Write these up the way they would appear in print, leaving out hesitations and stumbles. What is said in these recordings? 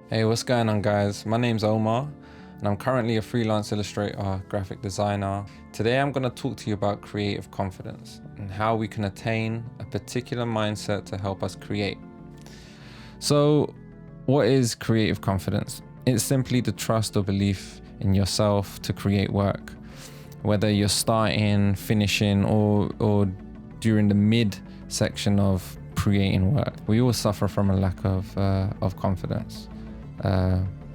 Hey, what's going on, guys? My name's Omar, and I'm currently a freelance illustrator, graphic designer. Today, I'm going to talk to you about creative confidence and how we can attain a particular mindset to help us create. So, what is creative confidence? It's simply the trust or belief in yourself to create work, whether you're starting, finishing, or during the mid section of creating work. We all suffer from a lack of confidence.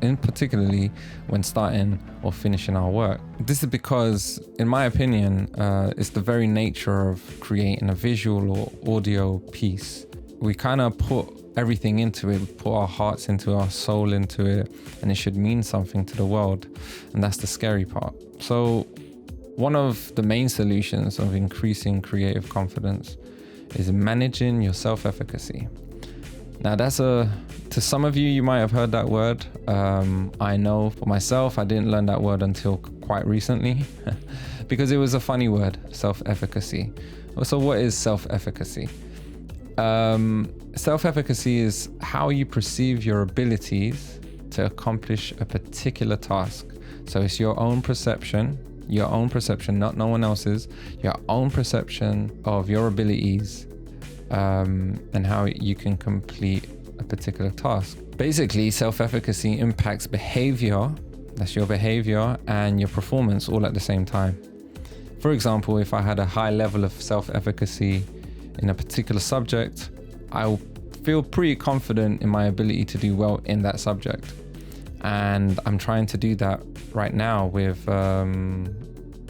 In particularly when starting or finishing our work. This is because, in my opinion, it's the very nature of creating a visual or audio piece. We kind of put everything into it, we put our hearts into it, our soul into it, and it should mean something to the world. And that's the scary part. So one of the main solutions of increasing creative confidence is managing your self-efficacy. Now to some of you might have heard that word. I know for myself, I didn't learn that word until quite recently because it was a funny word, self-efficacy. So what is self-efficacy? Self-efficacy is how you perceive your abilities to accomplish a particular task. So it's your own perception, not no one else's, your own perception of your abilities, and how you can complete a particular task. Basically, self-efficacy impacts behavior, that's your behavior, and your performance all at the same time. For example, if I had a high level of self-efficacy in a particular subject, I'll feel pretty confident in my ability to do well in that subject. And I'm trying to do that right now with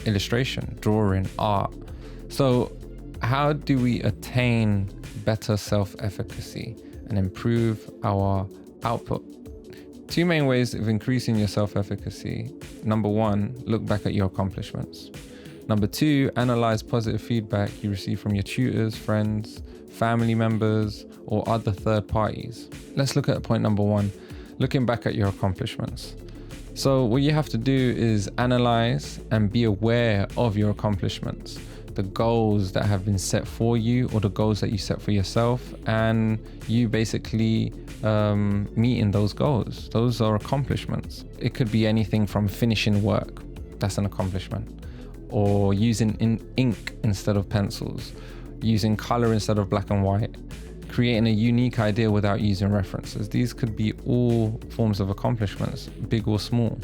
illustration, drawing, art. So how do we attain better self-efficacy and improve our output? Two main ways of increasing your self-efficacy. Number one, look back at your accomplishments. Number two, analyze positive feedback you receive from your tutors, friends, family members, or other third parties. Let's look at point number one, looking back at your accomplishments. So what you have to do is analyze and be aware of your accomplishments, the goals that have been set for you or the goals that you set for yourself, and you basically meeting those goals. Those are accomplishments. It could be anything from finishing work, that's an accomplishment, or using ink instead of pencils, using color instead of black and white, creating a unique idea without using references. These could be all forms of accomplishments, big or small.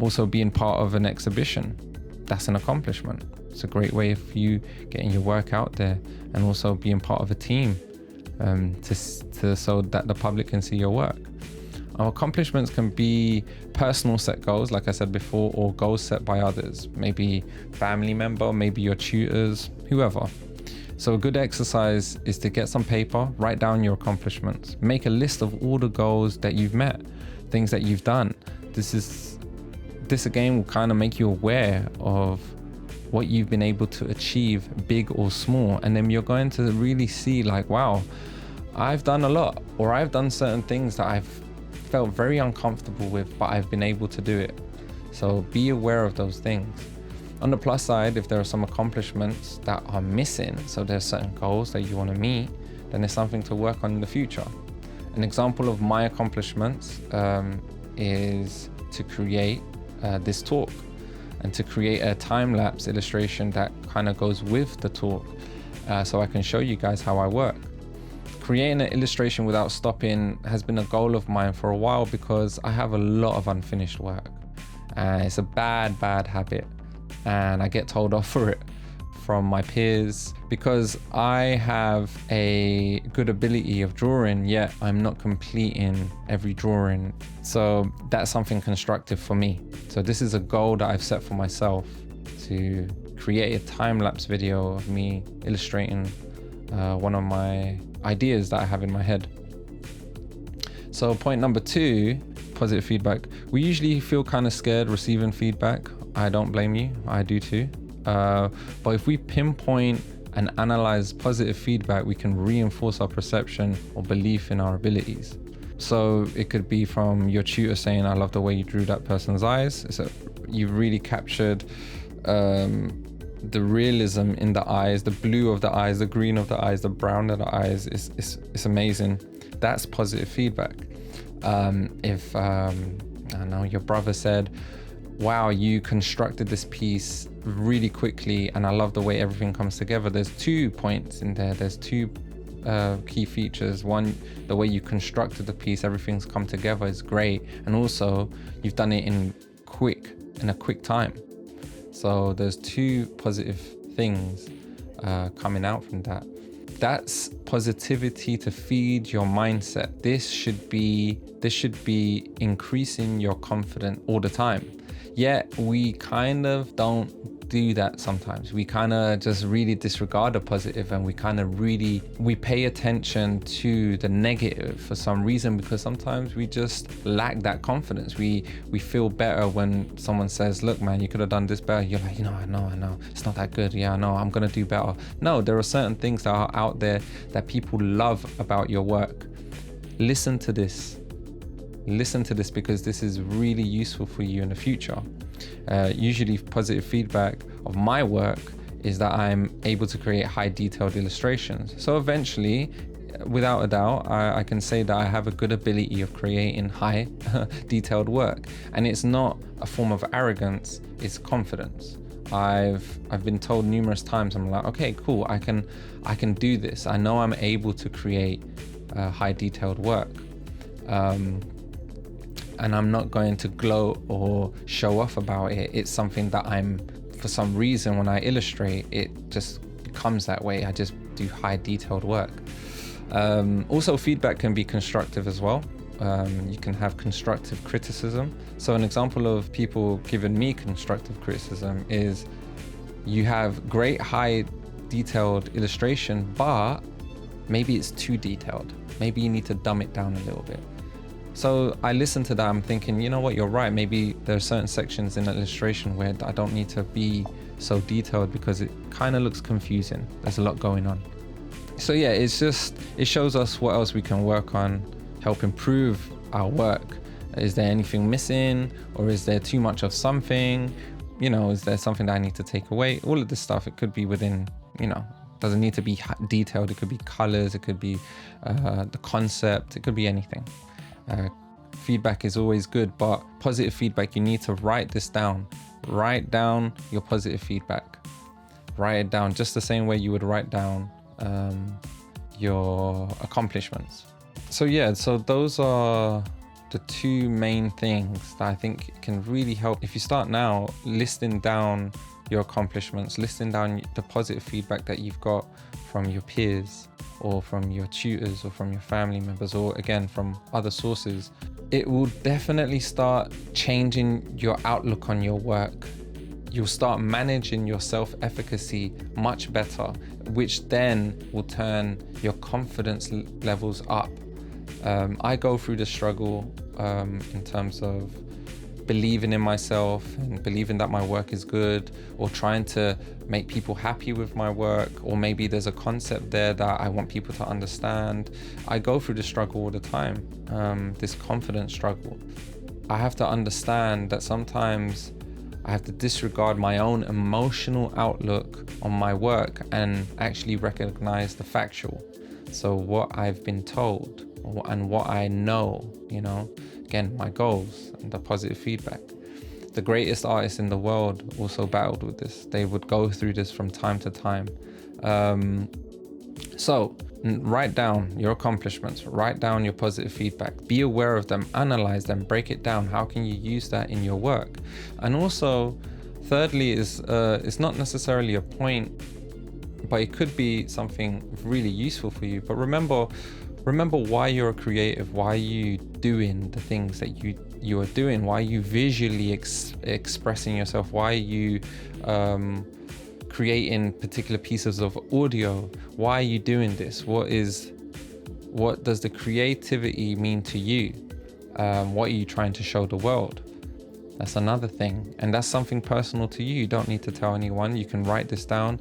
Also being part of an exhibition, that's an accomplishment. It's a great way of you getting your work out there, and also being part of a team so that the public can see your work. Our accomplishments can be personal set goals, like I said before, or goals set by others, maybe family member, maybe your tutors, whoever. So a good exercise is to get some paper, write down your accomplishments, make a list of all the goals that you've met, things that you've done. This again will kind of make you aware of what you've been able to achieve, big or small, and then you're going to really see like, wow, I've done a lot, or I've done certain things that I've felt very uncomfortable with, but I've been able to do it. So be aware of those things. On the plus side, if there are some accomplishments that are missing, so there's certain goals that you want to meet, then there's something to work on in the future. An example of my accomplishments is to create this talk, and to create a time-lapse illustration that kind of goes with the talk, so I can show you guys how I work. Creating an illustration without stopping has been a goal of mine for a while because I have a lot of unfinished work, and it's a bad habit, and I get told off for it from my peers because I have a good ability of drawing, yet I'm not completing every drawing. So that's something constructive for me. So this is a goal that I've set for myself, to create a time-lapse video of me illustrating one of my ideas that I have in my head. So point number two, positive feedback. We usually feel kind of scared receiving feedback. I don't blame you, I do too. But if we pinpoint and analyze positive feedback, we can reinforce our perception or belief in our abilities. So it could be from your tutor saying, I love the way you drew that person's eyes. So you've really captured the realism in the eyes, the blue of the eyes, the green of the eyes, the brown of the eyes. It's amazing. That's positive feedback. If I don't know, your brother said, wow, you constructed this piece really quickly and I love the way everything comes together. There's 2 points in there. There's 2 key features. One, the way you constructed the piece, everything's come together is great. And also you've done it in a quick time. So there's 2 positive things coming out from that. That's positivity to feed your mindset. This should be increasing your confidence all the time. Yet we kind of don't do that sometimes. We kind of just really disregard the positive, and we pay attention to the negative for some reason, because sometimes we just lack that confidence. We feel better when someone says, look man, you could have done this better. You're like, I know it's not that good. Yeah, I know, I'm gonna do better. No, there are certain things that are out there that people love about your work. Listen to this because this is really useful for you in the future. Usually positive feedback of my work is that I'm able to create high detailed illustrations. So eventually, without a doubt, I can say that I have a good ability of creating high detailed work. And it's not a form of arrogance, it's confidence. I've been told numerous times, I'm like, okay, cool, I can do this. I know I'm able to create high detailed work. And I'm not going to gloat or show off about it. It's something that for some reason, when I illustrate, it just becomes that way. I just do high detailed work. Also, feedback can be constructive as well. You can have constructive criticism. So an example of people giving me constructive criticism is you have great high detailed illustration, but maybe it's too detailed. Maybe you need to dumb it down a little bit. So I listen to that, I'm thinking, you know what, you're right. Maybe there are certain sections in the illustration where I don't need to be so detailed because it kind of looks confusing. There's a lot going on. So yeah, it shows us what else we can work on, help improve our work. Is there anything missing, or is there too much of something? Is there something that I need to take away? All of this stuff, it could be within, doesn't need to be detailed. It could be colors, it could be the concept, it could be anything. Feedback is always good, but positive feedback, you need to write this down. Write down your positive feedback. Write it down just the same way you would write down your accomplishments. So those are the 2 main things that I think can really help. If you start now listing down your accomplishments, listing down the positive feedback that you've got from your peers or from your tutors or from your family members, or again from other sources, it will definitely start changing your outlook on your work. You'll start managing your self-efficacy much better, which then will turn your confidence levels up. I go through the struggle in terms of believing in myself and believing that my work is good, or trying to make people happy with my work, or maybe there's a concept there that I want people to understand. I go through the struggle all the time, this confidence struggle. I have to understand that sometimes I have to disregard my own emotional outlook on my work and actually recognize the factual. So what I've been told and what I know, again, my goals and the positive feedback. The greatest artists in the world also battled with this. They would go through this from time to time. So write down your accomplishments, write down your positive feedback, be aware of them, analyze them, break it down. How can you use that in your work? And also, thirdly, it's not necessarily a point, but it could be something really useful for you. But remember why you're a creative, why are you doing the things that you are doing, why are you visually expressing yourself, why are you creating particular pieces of audio, why are you doing this, what does the creativity mean to you, what are you trying to show the world? That's another thing, and that's something personal to you. You don't need to tell anyone. You can write this down,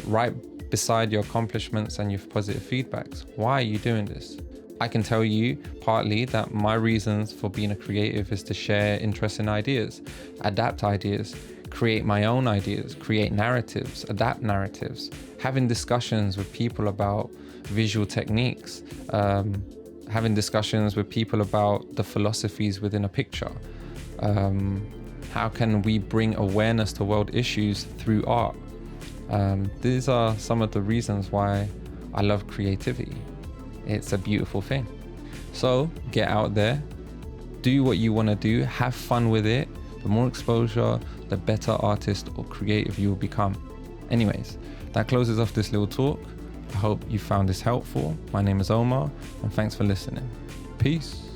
right beside your accomplishments and your positive feedbacks. Why are you doing this? I can tell you partly that my reasons for being a creative is to share interesting ideas, adapt ideas, create my own ideas, create narratives, adapt narratives, having discussions with people about visual techniques, having discussions with people about the philosophies within a picture. How can we bring awareness to world issues through art? These are some of the reasons why I love creativity. It's a beautiful thing. So get out there, do what you want to do, have fun with it. The more exposure, the better artist or creative you will become. Anyways, that closes off this little talk. I hope you found this helpful. My name is Omar, and thanks for listening. Peace.